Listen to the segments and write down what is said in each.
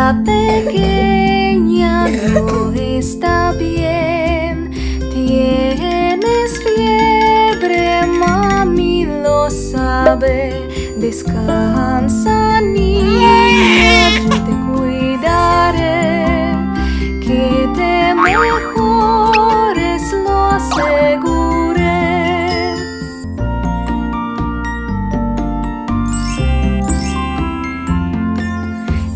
Niña pequeña, no está bien. Tienes fiebre, mami lo sabe. Descansa, niña, yo te cuidaré. Que te mejores, lo aseguré.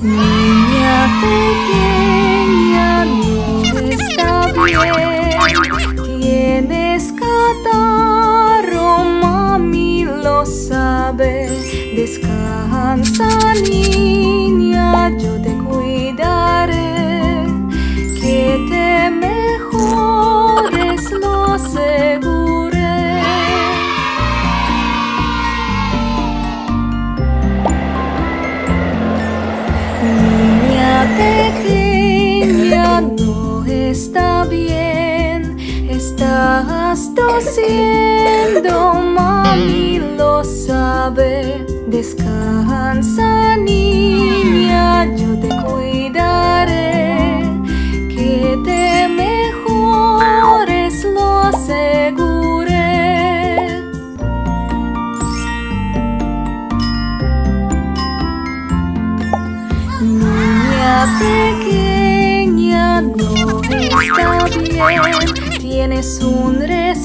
Niña pequeña, no está bien. Tienes catarro, mami lo sabe. Descansa, niña, yo te cuidaré. Que te mejores, lo aseguré. Niña pequeña, no está bien. Estás tosiendo, mami lo sabe. Descansa, niña, yo te cuidaré. Que te mejores, lo aseguré. Niña pequeña, no está bien. Tienes un resfriado,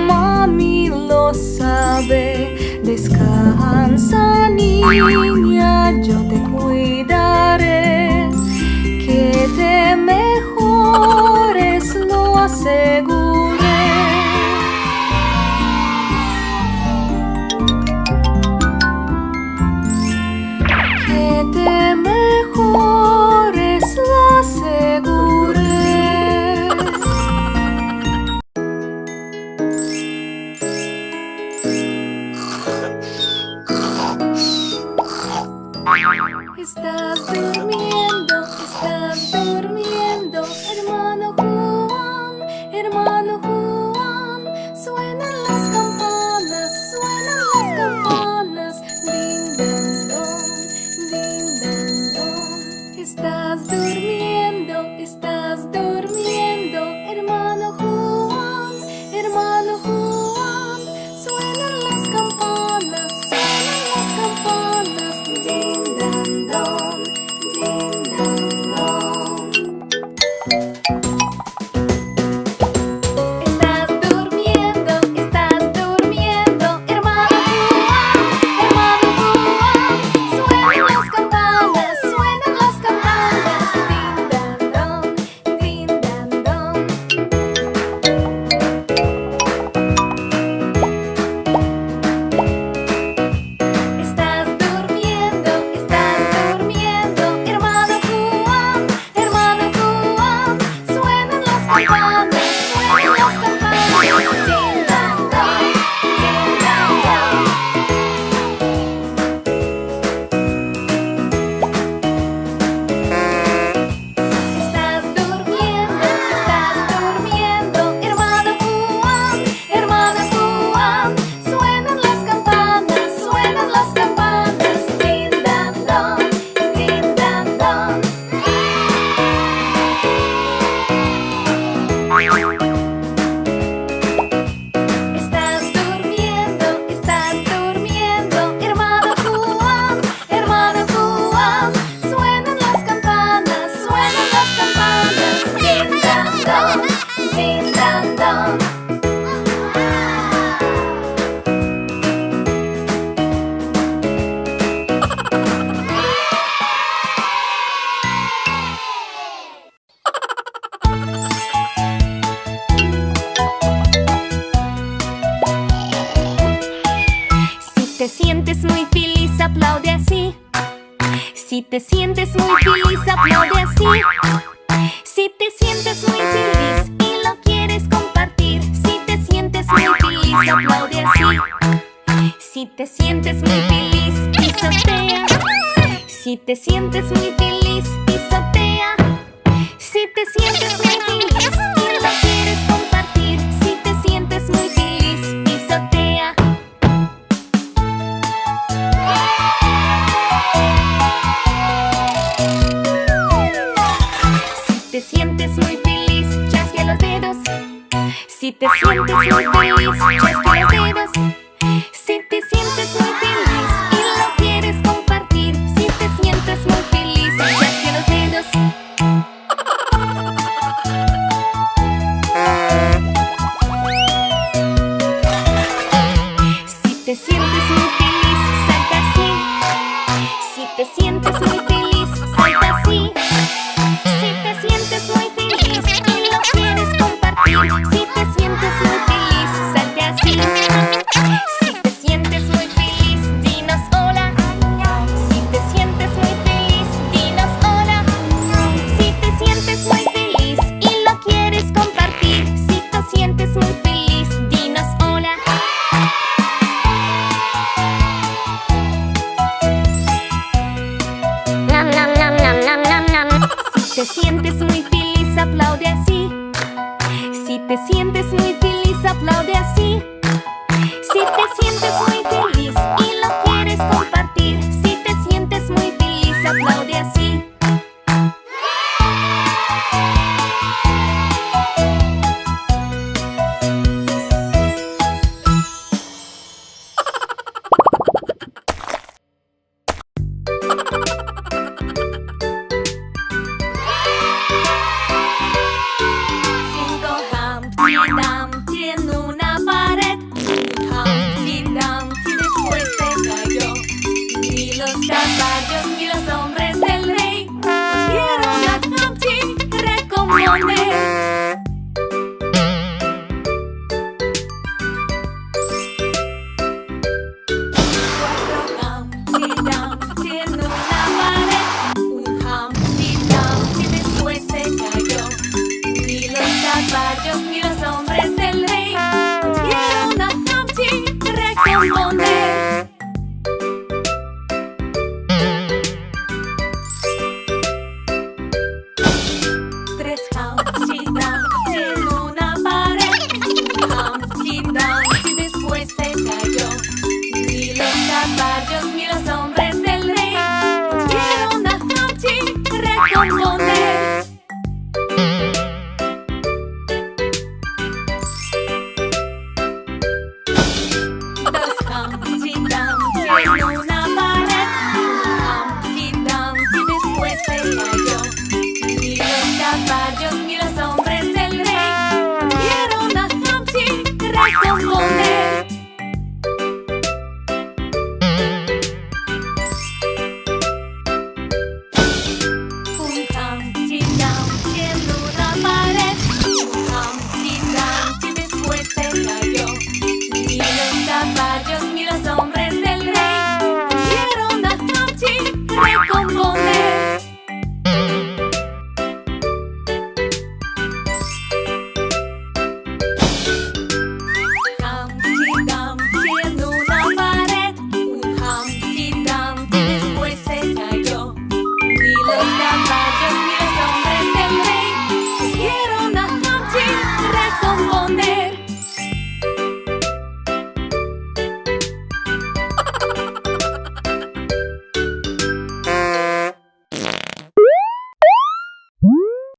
mami lo sabe. Descansa, niña, yo te cuidaré. Que te mejores, lo aseguré. Que te mejores, lo aseguré. Estás durmiendo, hermano Juan, suenan las campanas, din dan don. Estás durmiendo, hermano Juan, suenan las campanas, din dan don, din dan don. Estás durmiendo, hermano Juan, suenan las campanas, din dan don. Estás durmiendo, hermano Juan, suenan las campanas, din dan don, din dan don. Estás durmiendo, hermano Juan, suenan las campanas, din dan don, din dan don. Estás durmiendo, hermano Juan, suenan las campanas, din dan don, din dan don. Si te sientes muy feliz, aplaude así. Si te sientes muy feliz, aplaude así. Si te sientes muy feliz y lo quieres compartir. Si te sientes muy feliz, aplaude así. Si te sientes muy feliz, pisotea. Si te sientes muy feliz, pisotea. Si te sientes muy feliz y lo quieres compartir. Si te sientes muy feliz, pisotea. te sientes muy feliz, chasca los dedos. Si te sientes muy feliz y lo quieres compartir, si te sientes muy feliz, chasca los dedos. Si te sientes muy feliz, salta así. Si te sientes muy feliz, salta así. Si te sientes muy feliz y lo quieres compartir, si te sientes muy feliz, salte así. Si te sientes muy feliz, dinos hola. Si te sientes muy feliz, dinos hola. Si te sientes muy feliz y lo quieres compartir, si te sientes muy feliz, dinos hola. Nam, nam, nam, nam, nam, nam, nam. Si te sientes muy feliz, aplaude así. Si te sientes muy feliz, aplaude así. Si te sientes muy feliz y lo quieres compartir, si te sientes muy feliz, aplaude así. Humpty Dumpty en una pared. Humpty Dumpty después se cayó. Ni los caballos ni los hombres del rey pudieron a Humpty recomponer. Humpty Dumpty en una pared. Humpty Dumpty después se cayó. Ni los caballos ni los hombres del rey pudieron a Humpty recomponer. Tres Humpty Dumpty en una pared. Humpty Dumpty después se cayó. Ni los caballos ni los hombres del rey pudieron a Humpty recomponer. Dos Humpty Dumpty en una pared. Humpty Dumpty después se cayó. Ni los caballos ni los hombres del rey pudieron a Humpty recomponer.